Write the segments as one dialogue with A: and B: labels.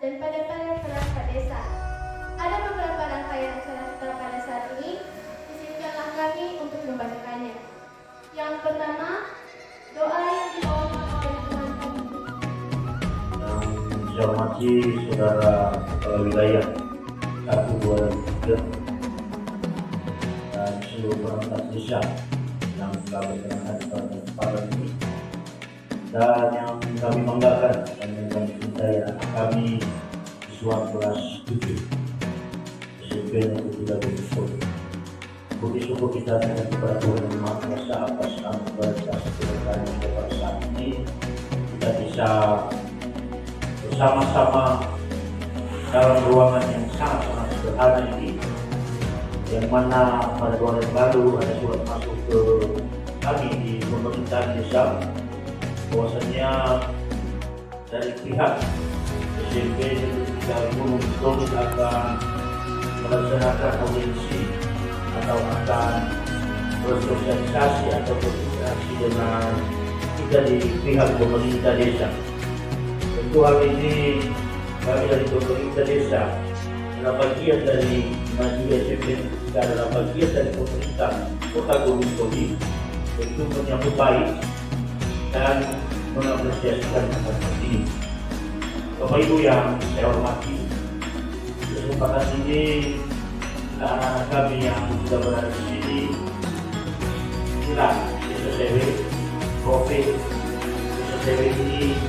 A: dan pada perangkat desa. Ada beberapa rangkaian acara kita pada saat ini, izinkanlah kami untuk membacakannya. Yang pertama, doa yang dibawakan oleh Tuan Guru.
B: Yang saya hormati Saudara Kepala Wilayah 1, 2, dan 3 dan seluruh perangkat desa yang telah berkenan pada ini, dan yang kami banggakan dan yang kami cintai anak kami siswa kelas 7 SMP Negeri 3 Bukit. Puji syukur kita kepada Tuhan Yang Maha Kuasa atas anugerah kasih Tuhan yang pada saat ini kita bisa bersama-sama dalam ruangan yang sangat-sangat sederhana ini, yang mana pada bulan yang lalu ada surat masuk ke kami di pemerintahan desa bahwasanya dari pihak SMP Negeri 3 Gunung Kidul akan melaksanakan audiensi atau akan bersosialisasi atau berinteraksi dengan kita di pihak pemerintah desa. Tentu hal ini kami dari pemerintah desa adalah bagian dari maju SMP, adalah bagian dari pemerintah Kota Gunung Kidul, tentu menyambut baik dan mengapresiasikan hal ini. Bapak Ibu yang saya hormati, kesempatan ini anak-anak kami yang sudah berada di sini, inilah SSW Covid. SSW ini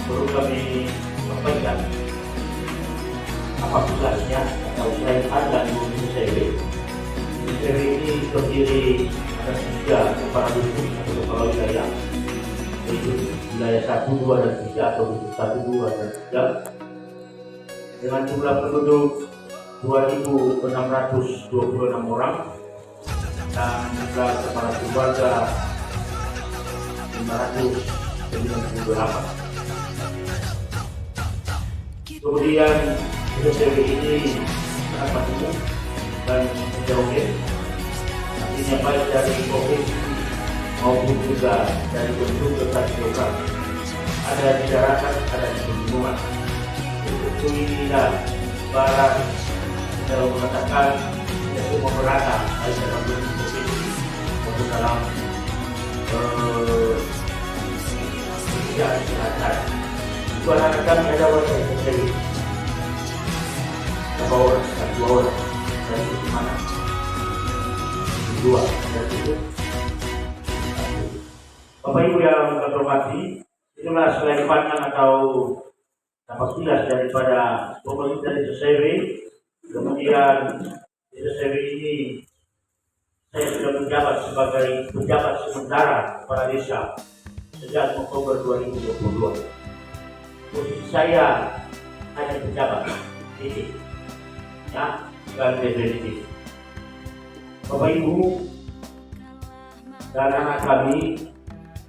B: perlu kami sampaikan apa tugasnya atau selain ada di SSW. SSW ini terdiri ada 3 kepala dusun atau kepala wilayah, yaitu wilayah 1, 2, dan 3 atau 1, 2, dan 3 dengan jumlah penduduk 2.626 orang dan jumlah kepala keluarga 598. Kemudian SSW ini sangat majemuk dan heterogen, artinya baik dari provinsi maupun juga dari bentuk lokasi lokal, ada di daratan, ada di pegunungan. Itu inilah barat dalam mengatakan tidak semua merata baik dalam bentuk provinsi maupun dalam kesehatan. Dua anak kami ada warga SSW, berapa orang? 2 orang. Dari mana? 2 dari itu. Bapak Ibu yang kami hormati, inilah selain pandang atau tampak jelas daripada pemerintah SSW. Kemudian SSW ini saya sudah menjabat sebagai pejabat sementara kepala desa sejak Oktober 2022. Posisi saya hanya pejabat, ini ya, bukan definitif. Bapak Ibu dan anak kami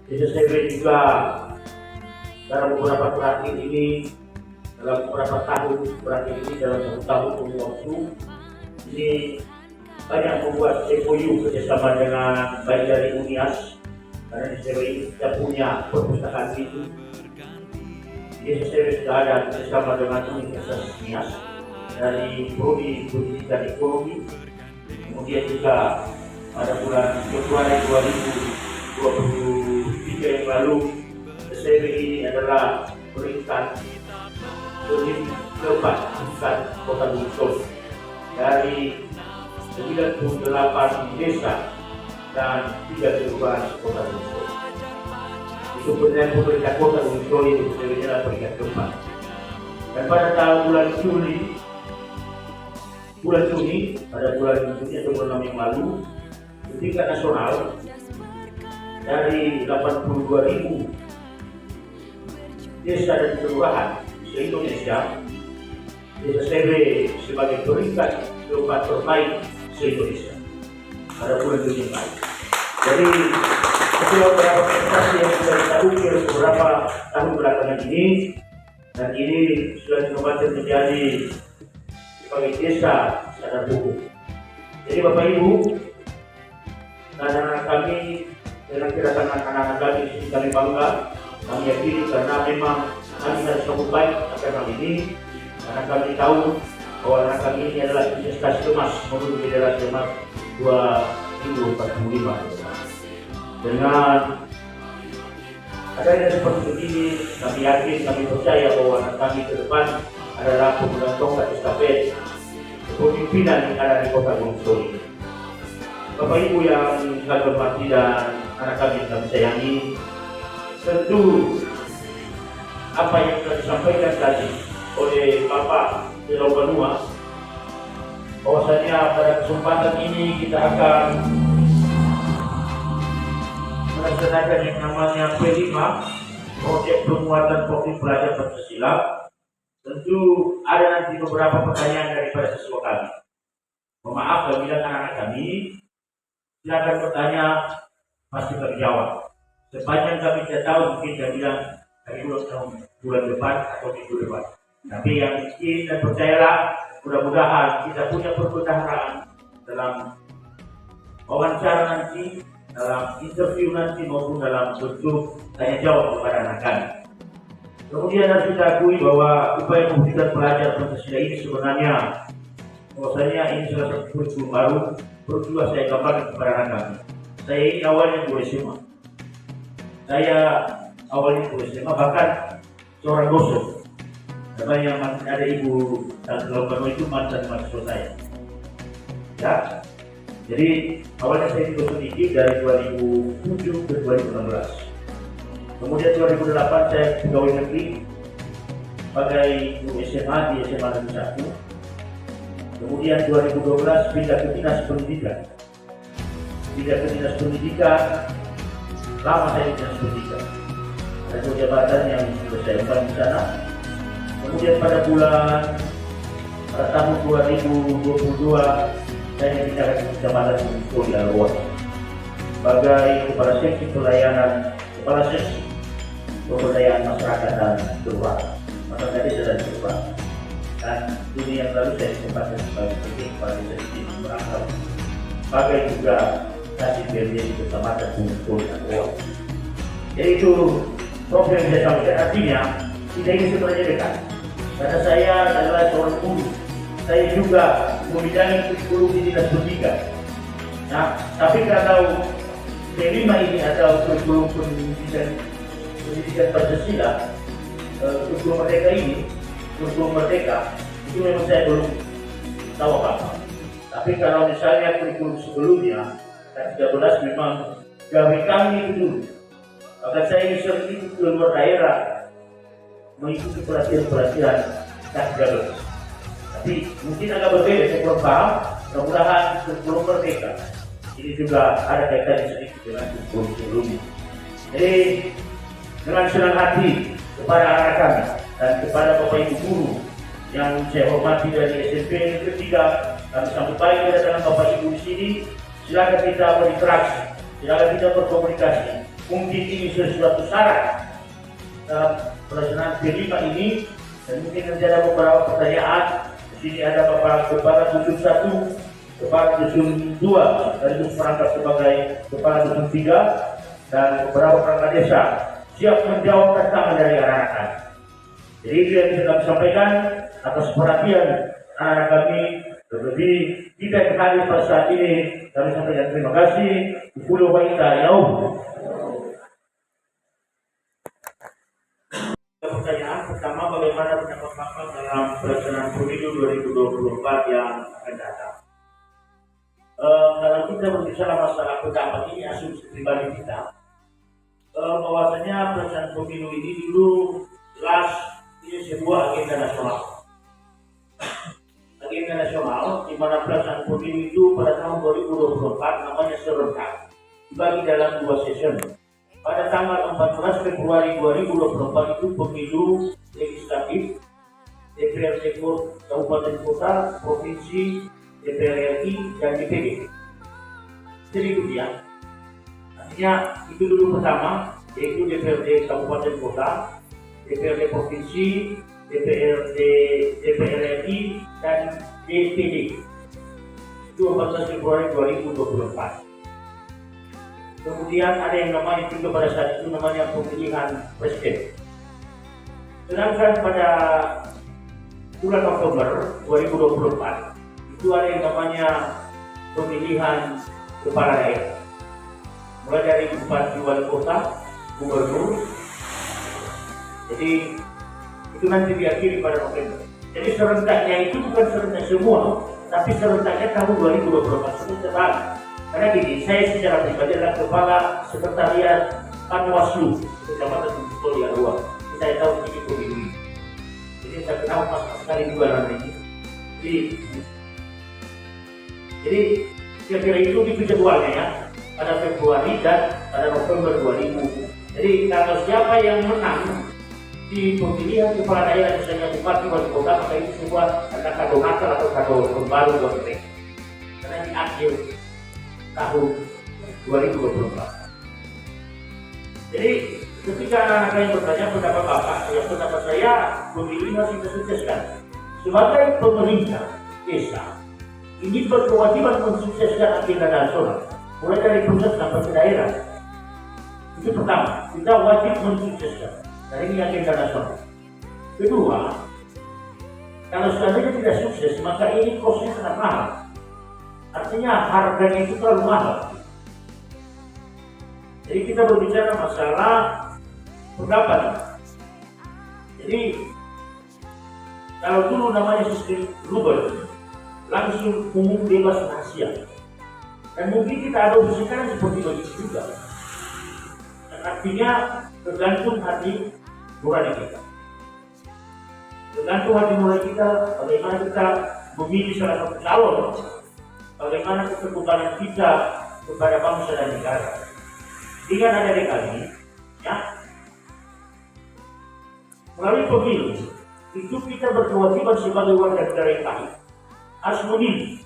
B: SSW juga dalam beberapa terakhir ini, dalam beberapa tahun terakhir ini, dalam 1 tahun waktu ini banyak membuat MOU kerjasama dengan baik dari UNIAS, karena SSW ini kita punya perpustakaan itu. Di SSW sudah ada kerjasama dengan Universitas UNIAS dari Prodi Pendidikan Ekonomi. Kemudian juga pada bulan Februari 2023 yang lalu, SSW ini adalah peringkat ke-4 tingkat Kota Gunung Kidul dari 98 desa dan 3 kelurahan Kota Gunung Kidul. Itu peringkat Kota Gunung Kidul itu adalah peringkat ke-4. Dan pada tahun bulan Juni pada bulan Juni atau bulan yang lalu, di tingkat nasional dari 82.000 desa dan kelurahan se-Indonesia, SSW sebagai peringkat ke-4 terbaik se-Indonesia pada bulan Juni yang lalu. Jadi itu beberapa prestasi yang sudah kita ukir beberapa tahun belakangan ini, dan ini sudah dikembangkan menjadi sebagai desa sadar hukum. Jadi Bapak Ibu dan anak-anak kami, dengan kedatangan anak-anak kami di sini kami bangga, kami yakini karena memang kami harus sambut baik akan hal ini, karena kami tahu bahwa anak kami ini adalah investasi emas menuju generasi emas 2045. Dengan adanya seperti ini, kami yakin, kami percaya bahwa anak kami ke depan adalah pemegang tongkat estafet kepemimpinan yang ada di Kota Gunung Soli. Bapak Ibu yang kami hormati dan anak kami yang kami sayangi, tentu apa yang telah disampaikan tadi oleh Bapak Delau Banua, bahwasanya pada kesempatan ini kita akan melaksanakan yang namanya P5, proyek penguatan profil pelajar Pancasila. Tentu ada nanti beberapa pertanyaan daripada siswa kami. Mohon maaf apabila anak-anak kami silakan bertanya, pasti kami jawab. Sepanjang kami tidak tahu, mungkin saya bilang dari bulan depan atau minggu depan. Tapi yang ingin dan percayalah, mudah-mudahan kita punya perbendaharaan dalam wawancara nanti, dalam interview nanti maupun dalam bentuk tanya jawab kepada anak kami. Kemudian harus kita akui bahwa upaya pendidikan pelajar Pancasila ini sebenarnya bahwasanya ini salah satu kurikulum baru. Perlu juga saya gambarkan kepada anak kami. Saya ini awalnya guru SMA. Saya awalnya guru SMA, bahkan seorang dosen. Karena yang ada Ibu Delau Banua itu mantan mahasiswa saya. Ya, jadi awalnya saya di dosen tinggi dari 2007 ke 2016. Kemudian 2008 saya pegawai negeri sebagai guru SMA di SMA Negeri 1. Kemudian 2012 pindah ke Dinas Pendidikan. Lama saya di Dinas Pendidikan. Ada jabatan yang sudah saya emban di sana. Kemudian pada tahun 2022 saya pindah ke Kecamatan Gunung di Alwa sebagai Kepala Seksi Kepala Seksi Pemberdayaan Masyarakat dan Kelurahan, masyarakat desa dan kelurahan. Dan ini yang lalu saya kesempatan sebagai Kepala Desa di Merangkap, sebagai juga kasih BLD di Kecamatan Gunung di Alwa. Jadi itu problem yang saya sampaikan, artinya kita ini sebenarnya dekat. Karena saya adalah seorang guru, saya juga membidangi kurikulum di Dinas Pendidikan. Nah, tapi kalau P5 ini atau kurikulum pendidikan Pancasila, kurikulum merdeka ini, kurikulum merdeka itu memang saya belum tahu apa-apa. Tapi kalau misalnya kurikulum sebelumnya, tahun 13 memang gawe kami itu dulu. Maka saya ini sering ikut ke luar daerah mengikuti pelatihan-pelatihan tahun 13. Tapi mungkin agak berbeda, saya kurang paham. Mudah-mudahan kurikulum merdeka ini juga ada kaitannya sedikit dengan kurikulum sebelumnya. Jadi dengan senang hati kepada anak kami dan kepada Bapak Ibu guru yang saya hormati dari SMP Negeri 3, kami sambut baik kedatangan Bapak Ibu di sini. Silakan kita berinteraksi, silakan kita berkomunikasi. Mungkin ini sesuatu syarat dalam pelaksanaan P5 ini, dan mungkin nanti ada beberapa pertanyaan. Di sini ada Bapak Kepala Dusun 1, Kepala Dusun 2, dari Dusun Merangkap sebagai Kepala Dusun 3, dan beberapa perangkat desa siap menjawab tantangan dari anak-anak. Jadi itu yang bisa kami sampaikan atas perhatian anak kami. Terlebih kita yang hadir pada saat ini, kami sampaikan terima kasih. Pulau Waita Yauh. Pertanyaan pertama, bagaimana pendapat Bapak dalam pelaksanaan pemilu 2024 yang akan datang? Kalau kita berbicara masalah pendapat ini, asumsi pribadi kita, bahwasanya pelaksanaan pemilu ini dulu jelas ini sebuah agenda nasional. Agenda nasional di mana pelaksanaan pemilu itu pada tahun 2024 namanya serentak dibagi dalam 2 session. Pada tanggal 14 Februari 2024 itu pemilu legislatif DPRD Kabupaten Kota, Provinsi, DPR RI, dan DPD. Jadi itu dia. Artinya itu dulu pertama, yaitu DPRD Kabupaten Kota, DPRD Provinsi, DPR RI, dan DPD. Itu 14 Februari 2024. Kemudian ada yang namanya juga pada saat itu namanya pemilihan presiden. Sedangkan pada bulan Oktober 2024 itu ada yang namanya pemilihan kepala daerah, mulai dari bupati, wali kota, gubernur. Jadi itu nanti diakhiri pada November. Jadi serentaknya itu bukan serentak semua, tapi serentaknya tahun 2024 sebentar. Karena gini, saya secara pribadi adalah kepala sekretariat Panwaslu Kecamatan Tutolia 2. Saya tahu ini pemilu. Jadi saya kenal pas sekali juga nanti. Jadi kira-kira itu jadwalnya ya, pada Februari dan pada November 2000. Jadi kalau siapa yang menang di pemilihan kepala daerah, misalnya bupati, wali kota, maka itu semua ada kado Natal atau kado baru buat mereka. Karena di akhir tahun 2024. Jadi ketika anak-anak yang bertanya pendapat Bapak, pendapat saya pemilih harus kita sukseskan. Sebagai pemerintah desa, ini berkewajiban mensukseskan agenda nasional, mulai dari pusat sampai ke daerah. Itu pertama, kita wajib mensukseskan. Nah ini agenda nasional. Kedua, kalau seandainya tidak sukses, maka ini kosnya sangat mahal. Artinya harganya itu terlalu mahal. Jadi kita berbicara masalah pendapat. Jadi kalau dulu namanya sistem global, langsung umum bebas rahasia. Dan mungkin kita adopsikan seperti begitu juga. Dan artinya tergantung hati nurani kita. Tergantung hati nurani kita, bagaimana kita memilih salah satu calon, bagaimana keterbukaan kita kepada bangsa dan negara. Dengan adanya kami, ya, melalui pemilu, itu kita berkewajiban sebagai warga negara yang baik, harus memilih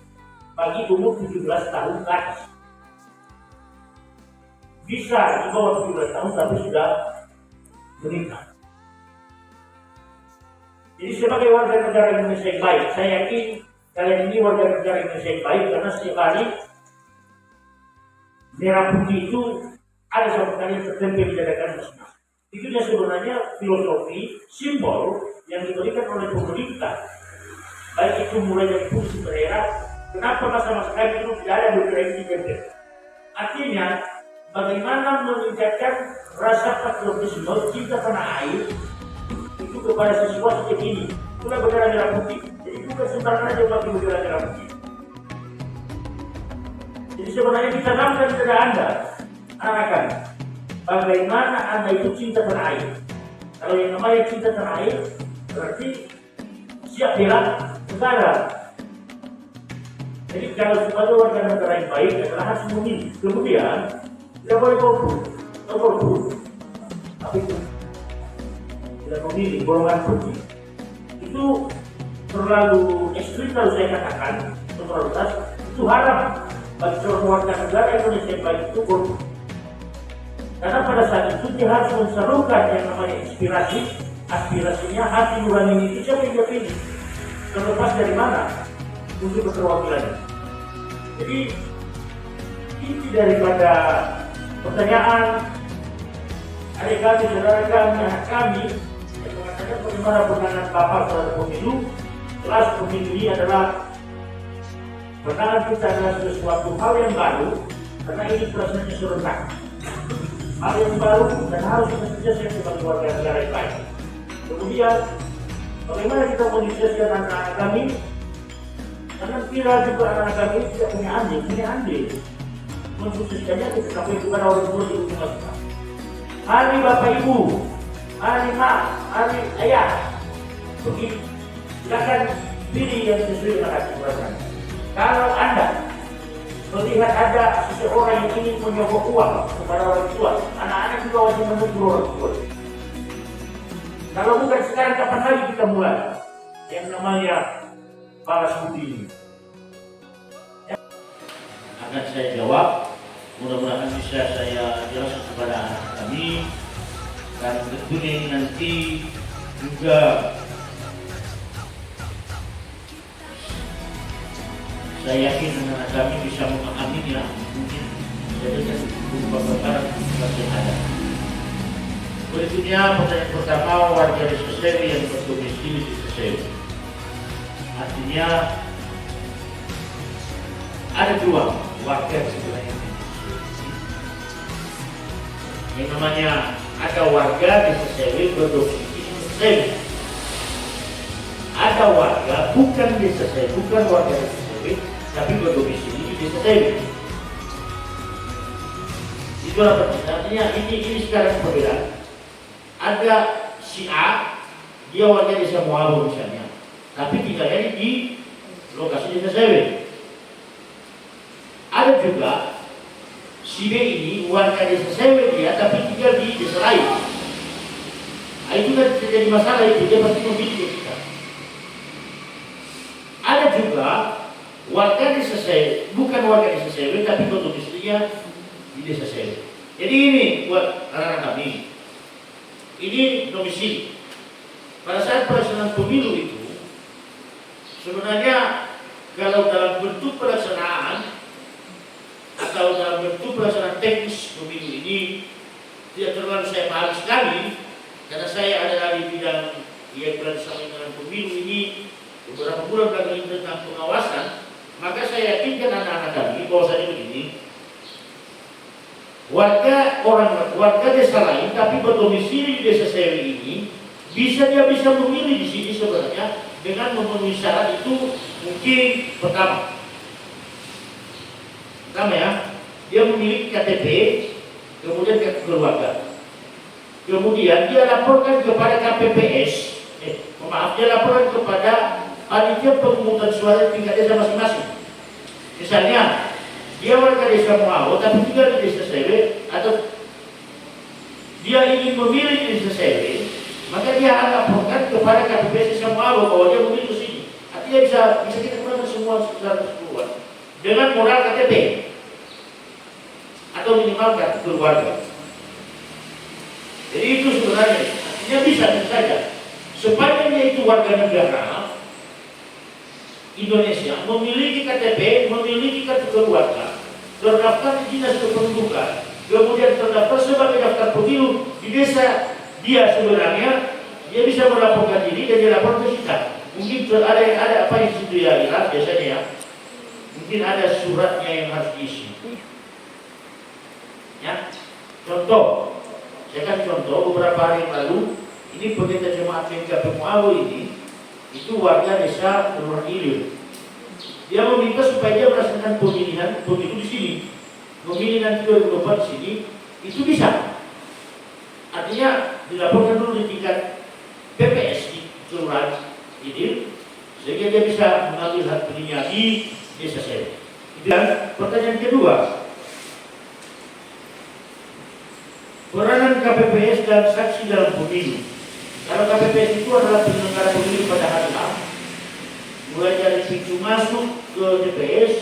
B: bagi umur 17 tahun ke atas. Bisa di bawah 17 tahun tapi sudah menikah. Jadi sebagai warga negara Indonesia yang baik, saya yakin kalian ini warga negara Indonesia yang baik karena setiap hari merah putih itu ada sama kalian tertempel di dada masing-masing. Itu sebenarnya filosofi, simbol yang diberikan oleh pemerintah. Baik itu mulai dari pusat daerah, kenapa masa-masa kami itu tidak ada bergerak di DPR. Artinya, bagaimana meningkatkan rasa patriotisme cinta tanah air itu kepada siswa seperti ini. Itulah bendera merah putih. Jadi bukan sembarangan aja pakai bendera merah putih. Jadi sebenarnya ditanamkan kepada Anda, anak-anak, bagaimana Anda itu cinta tanah air. Kalau yang namanya cinta tanah air berarti siap bela negara. Jadi kalau sebagai warga negara yang baik adalah harus memilih. Kemudian tidak boleh golput. Tapi itu tidak memilih golongan putih. Itu terlalu ekstrim kalau saya katakan, prioritas itu haram bagi seorang warga negara Indonesia yang baik itu golput. Karena pada saat itu dia harus mensalurkan yang namanya aspirasinya, hati nurani itu siapa yang dia pilih. Terlepas dari mana untuk keterwakilan. Jadi inti daripada pertanyaan adik kami, saudara kami, anak kami yang mengatakan bagaimana pandangan Bapak terhadap pemilu. Jelas pemilu ini adalah pandangan kita adalah sesuatu hal yang baru karena ini prosesnya serentak. Hal yang baru dan harus kita sukseskan sebagai warga negara yang baik. Kemudian bagaimana kita menyukseskan anak-anak kami? Karena kira juga anak-anak kami tidak punya andil. Mensukseskannya kita sampai bukan orang tua di rumah kita. Hari Bapak Ibu, hari Mak, hari Ayah, begitu. Silakan pilih yang sesuai dengan hati nurani. Kalau Anda melihat ada seseorang yang ingin menyogok uang kepada orang tua, anak-anak juga wajib menegur orang tua. Kalau bukan sekarang, kapan lagi kita mulai yang namanya balas budi ini? Akan saya jawab, mudah-mudahan bisa saya jelaskan kepada anak kami, dan tentunya ini nanti juga saya yakin anak kami bisa memahaminya, mungkin jadi beberapa perkara yang ada. Berikutnya pertanyaan pertama, warga desa Sewi yang berdomisili di Sewi. Artinya ada dua warga sebenarnya di Desa Sewi. Yang namanya ada warga Desa Sewi berdomisili di Desa Sewi. Ada warga bukan Desa Sewi, bukan warga Desa Sewi, tapi berdomisili di Desa Sewi. Itulah artinya ini sekarang perbedaan. Ada si A, dia warga Desa Moabu misalnya, tapi tinggalnya di lokasi Desa Sewi. Ada juga si B ini warga Desa Sewi dia, tapi tinggal di desa lain. Nah, itu kan terjadi masalah itu, dia pasti memilih kita. Ada juga warga Desa Sewi, bukan warga Desa Sewi, tapi domisilinya di Desa Sewi. Jadi ini buat anak-anak kami, ini domisili. Pada saat pelaksanaan pemilu itu, sebenarnya kalau dalam bentuk pelaksanaan atau dalam bentuk pelaksanaan teknis pemilu ini tidak terlalu saya paham sekali, karena saya adalah di bidang yang bersama dengan pemilu ini beberapa bulan belakangan ini tentang pengawasan. Maka saya yakinkan anak-anak kami bahwasanya begini, warga desa lain tapi berdomisili di Desa Sewi ini dia bisa memilih di sini sebenarnya dengan memenuhi syarat itu. Mungkin pertama ya, dia memiliki KTP, kemudian kartu keluarga, kemudian dia laporkan kepada KPPS, dia laporkan kepada panitia pemungutan suara tingkat desa masing-masing. Misalnya dia warga Desa Moabu tapi tinggal di Desa Sewi, atau dia ingin memilih di Desa Sewi, maka dia akan laporkan kepada KPPS Desa Moabu bahwa dia memilih di sini. Artinya bisa kita gunakan semua secara keseluruhan dengan modal KTP atau minimal kartu keluarga. Jadi itu sebenarnya artinya bisa saja sepanjang dia itu warga negara Indonesia, memiliki KTP, memiliki kartu keluarga, terdaftar di dinas kependudukan, kemudian terdaftar sebagai daftar pemilu di desa dia, sebenarnya dia bisa melaporkan diri dan dia lapor ke kita. Mungkin ada apa yang situ ya, biasanya ya. Mungkin ada suratnya yang harus diisi. Ya, contoh, saya kan contoh beberapa hari yang lalu, ini pendeta jemaat PKP Moabu ini, itu warga desa Kelurahan Ilir. Dia meminta supaya dia melaksanakan pemilu di sini, memilih nanti 2024 di sini, itu bisa. Artinya dilaporkan dulu di tingkat PPS di Kelurahan Ilir, sehingga dia bisa mengambil hak pilihnya di Desa Sewi. Dan pertanyaan kedua, peranan KPPS dan saksi dalam pemilu. Kalau KPPS itu adalah penyelenggara pemilu pada hari H, mulai dari pintu masuk ke TPS,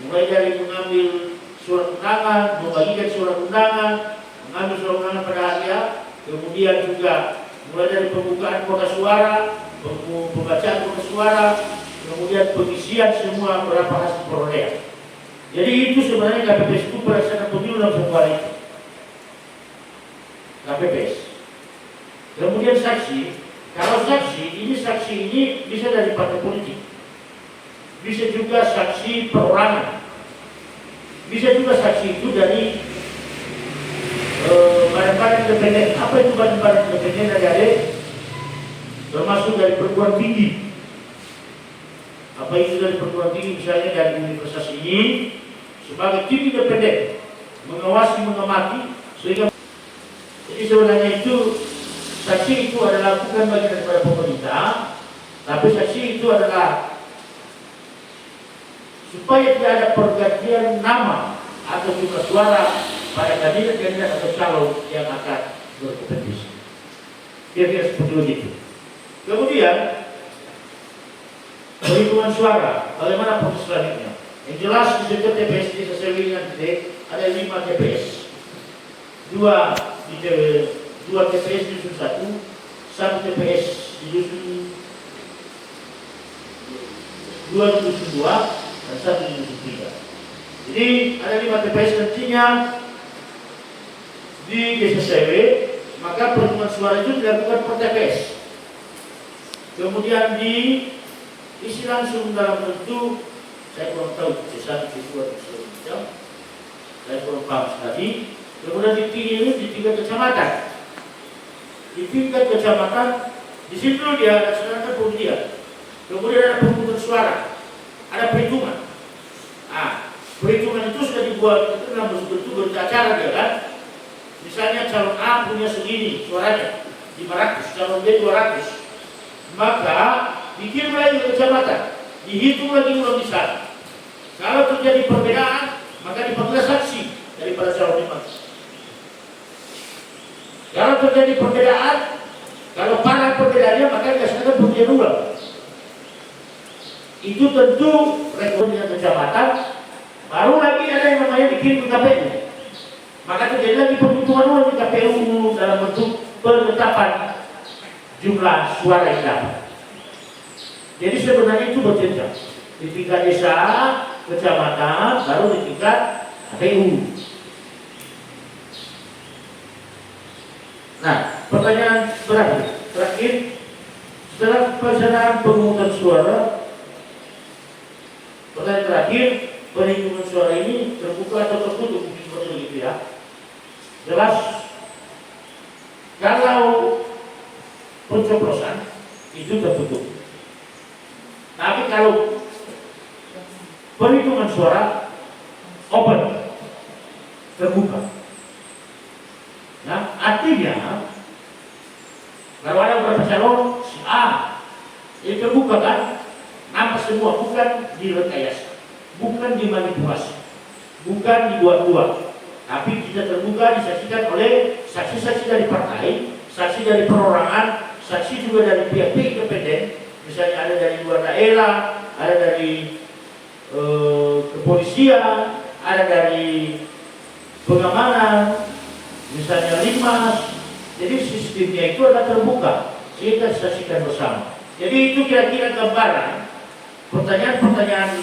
B: mulai dari mengambil surat undangan, membagikan surat undangan, mengambil surat undangan pada hari H, kemudian juga mulai dari pembukaan kotak suara, pembacaan kotak suara, kemudian pengisian semua berapa hasil perolehan. Jadi itu sebenarnya KPPS itu pelaksanaan pemilu dalam satu hari itu. KPPS. Kemudian saksi, kalau saksi ini bisa dari partai politik, bisa juga saksi perorangan, bisa juga saksi itu dari badan-badan independen. Apa itu badan-badan independen dari termasuk dari perguruan tinggi. Apa itu dari perguruan tinggi, misalnya dari universitas ini sebagai tim independen mengawasi, mengamati, sehingga jadi sebenarnya itu saksi itu adalah bukan bagian daripada pemerintah, tapi saksi itu adalah supaya tidak ada pergantian nama atau jumlah suara pada kandidat atau calon yang akan berkompetisi. Kira-kira seperti itu. Kemudian perhitungan suara, bagaimana proses selanjutnya? Yang jelas di setiap TPS di Desa Sewi nanti ada 5 TPS, 2 TPS di dusun 1 TPS di dusun 2 di dusun 2 dan 1 di dusun 3. Jadi ada 5 TPS nantinya di Desa Sewi, maka perhitungan suara itu dilakukan per TPS. Kemudian di isi langsung dalam bentuk saya kurang tahu sesat itu macam saya kurang paham sekali. Kemudian dipilih di 3 kecamatan. Di tingkat kecamatan di situ dia laksanakan pengundian. Kemudian ada pemungutan suara, ada perhitungan. Perhitungan itu sudah dibuat itu dalam bentuk berita acara dia kan. Misalnya calon A punya segini suaranya 500, calon B 200. Maka dikirim lagi ke kecamatan, dihitung lagi ulang di sana. Kalau terjadi perbedaan, maka dipanggil saksi daripada calon 5. Kalau terjadi perbedaan, kalau parah perbedaannya, maka dilaksanakan pengundian ulang. Itu tentu rekor dengan kecamatan. Baru lagi ada yang namanya dikirim ke KPU. Maka terjadi lagi penghitungan ulang di KPU dalam bentuk penetapan jumlah suara yang dapat. Jadi sebenarnya itu berjenjang. Di tingkat desa, kecamatan, baru di tingkat KPU. Nah, pertanyaan terakhir, setelah pelaksanaan pemungutan suara, pertanyaan terakhir, perhitungan suara ini terbuka atau tertutup, seperti itu ya. Jelas, kalau pencoblosan itu tertutup. Tapi kalau perhitungan suara open, terbuka. Nah, artinya kalau ada beberapa calon si A itu terbuka kan, nampak semua, bukan direkayasa, bukan dimanipulasi, bukan dibuat-buat, tapi kita terbuka disaksikan oleh saksi-saksi dari partai, saksi dari perorangan, saksi juga dari pihak-pihak independen, misalnya ada dari luar daerah, ada dari kepolisian, ada dari pengamanan, misalnya Limas. Jadi sistemnya itu adalah terbuka, kita saksikan bersama. Jadi itu kira-kira gambaran pertanyaan-pertanyaan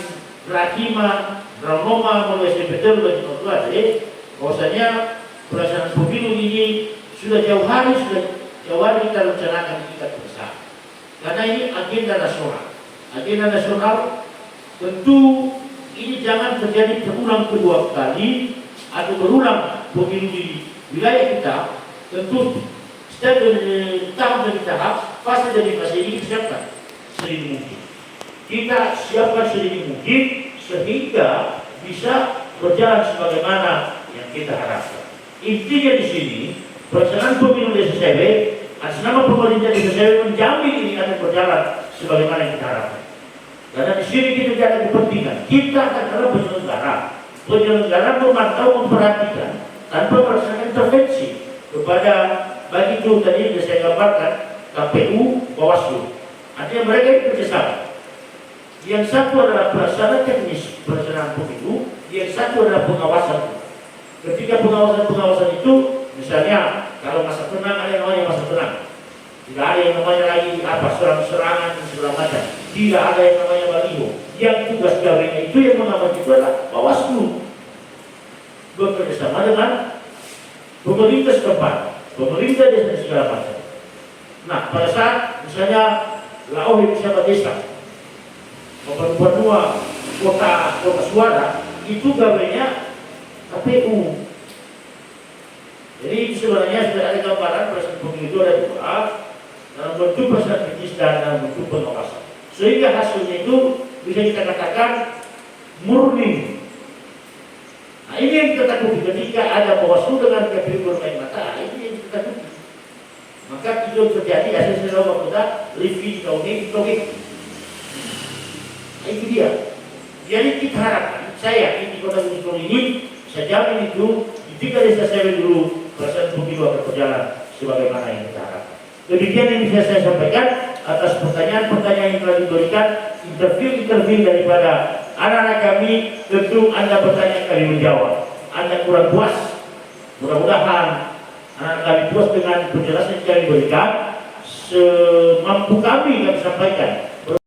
B: Rahima, Dramoma, mulai betul bagi orang jadi bahwasanya pelaksanaan pemilu ini sudah jauh hari kita rencanakan di tingkat besar. Karena ini agenda nasional. Agenda nasional tentu ini jangan terjadi terulang kedua kali atau berulang pemilu di wilayah kita. Tentu setiap tahun demi tahap fase dari fase ini disiapkan sedini mungkin. Kita siapkan sedini mungkin sehingga bisa berjalan sebagaimana yang kita harapkan. Intinya di sini pelaksanaan pemilu desa Sebe atas nama pemerintah desa Sebe menjamin ini akan berjalan sebagaimana yang kita harapkan. Karena di sini kita jaga kepentingan. Kita adalah penyelenggara. Penyelenggara memantau, memperhatikan tanpa melaksanakan intervensi kepada bagi itu tadi yang saya gambarkan KPU, Bawaslu. Artinya mereka itu kerjasama. Yang satu adalah pelaksana teknis pelaksanaan pemilu, yang satu adalah pengawasan. Ketika pengawasan itu, misalnya kalau masa tenang ada yang namanya masa tenang, tidak ada yang namanya lagi serangan dan segala macam, tidak ada yang namanya baliho. Yang tugas gawennya itu yang mengamati itu adalah Bawaslu bekerjasama dengan pemerintah setempat, pemerintah desa dan segala macam. Nah, pada saat misalnya Laoh bisa desa, memperluas kota suara, itu gawainya KPU. Jadi itu sebenarnya sudah ada gambaran pelaksanaan pemilu itu ada dua, dalam bentuk pelaksanaan teknis dan dalam bentuk pengawasan. Sehingga hasilnya itu bisa kita katakan murni. Nah, ini yang kita takuti ketika ada Bawaslu dengan KPU bermain mata, ini yang kita takuti. Maka itu terjadi hasil seluruh kita Livi Kauni. Nah, itu dia. Jadi kita harapkan, saya yakin di kota Gunung ini, saya jamin itu di 3 desa saya dulu pelaksanaan pemilu akan berjalan sebagaimana yang kita harapkan. Demikian yang bisa saya sampaikan atas pertanyaan-pertanyaan yang telah diberikan, interview daripada anak-anak kami. Tentu Anda bertanya, kami menjawab. Anda kurang puas, mudah-mudahan anak kami puas dengan penjelasan yang kami berikan. Semampu kami sampaikan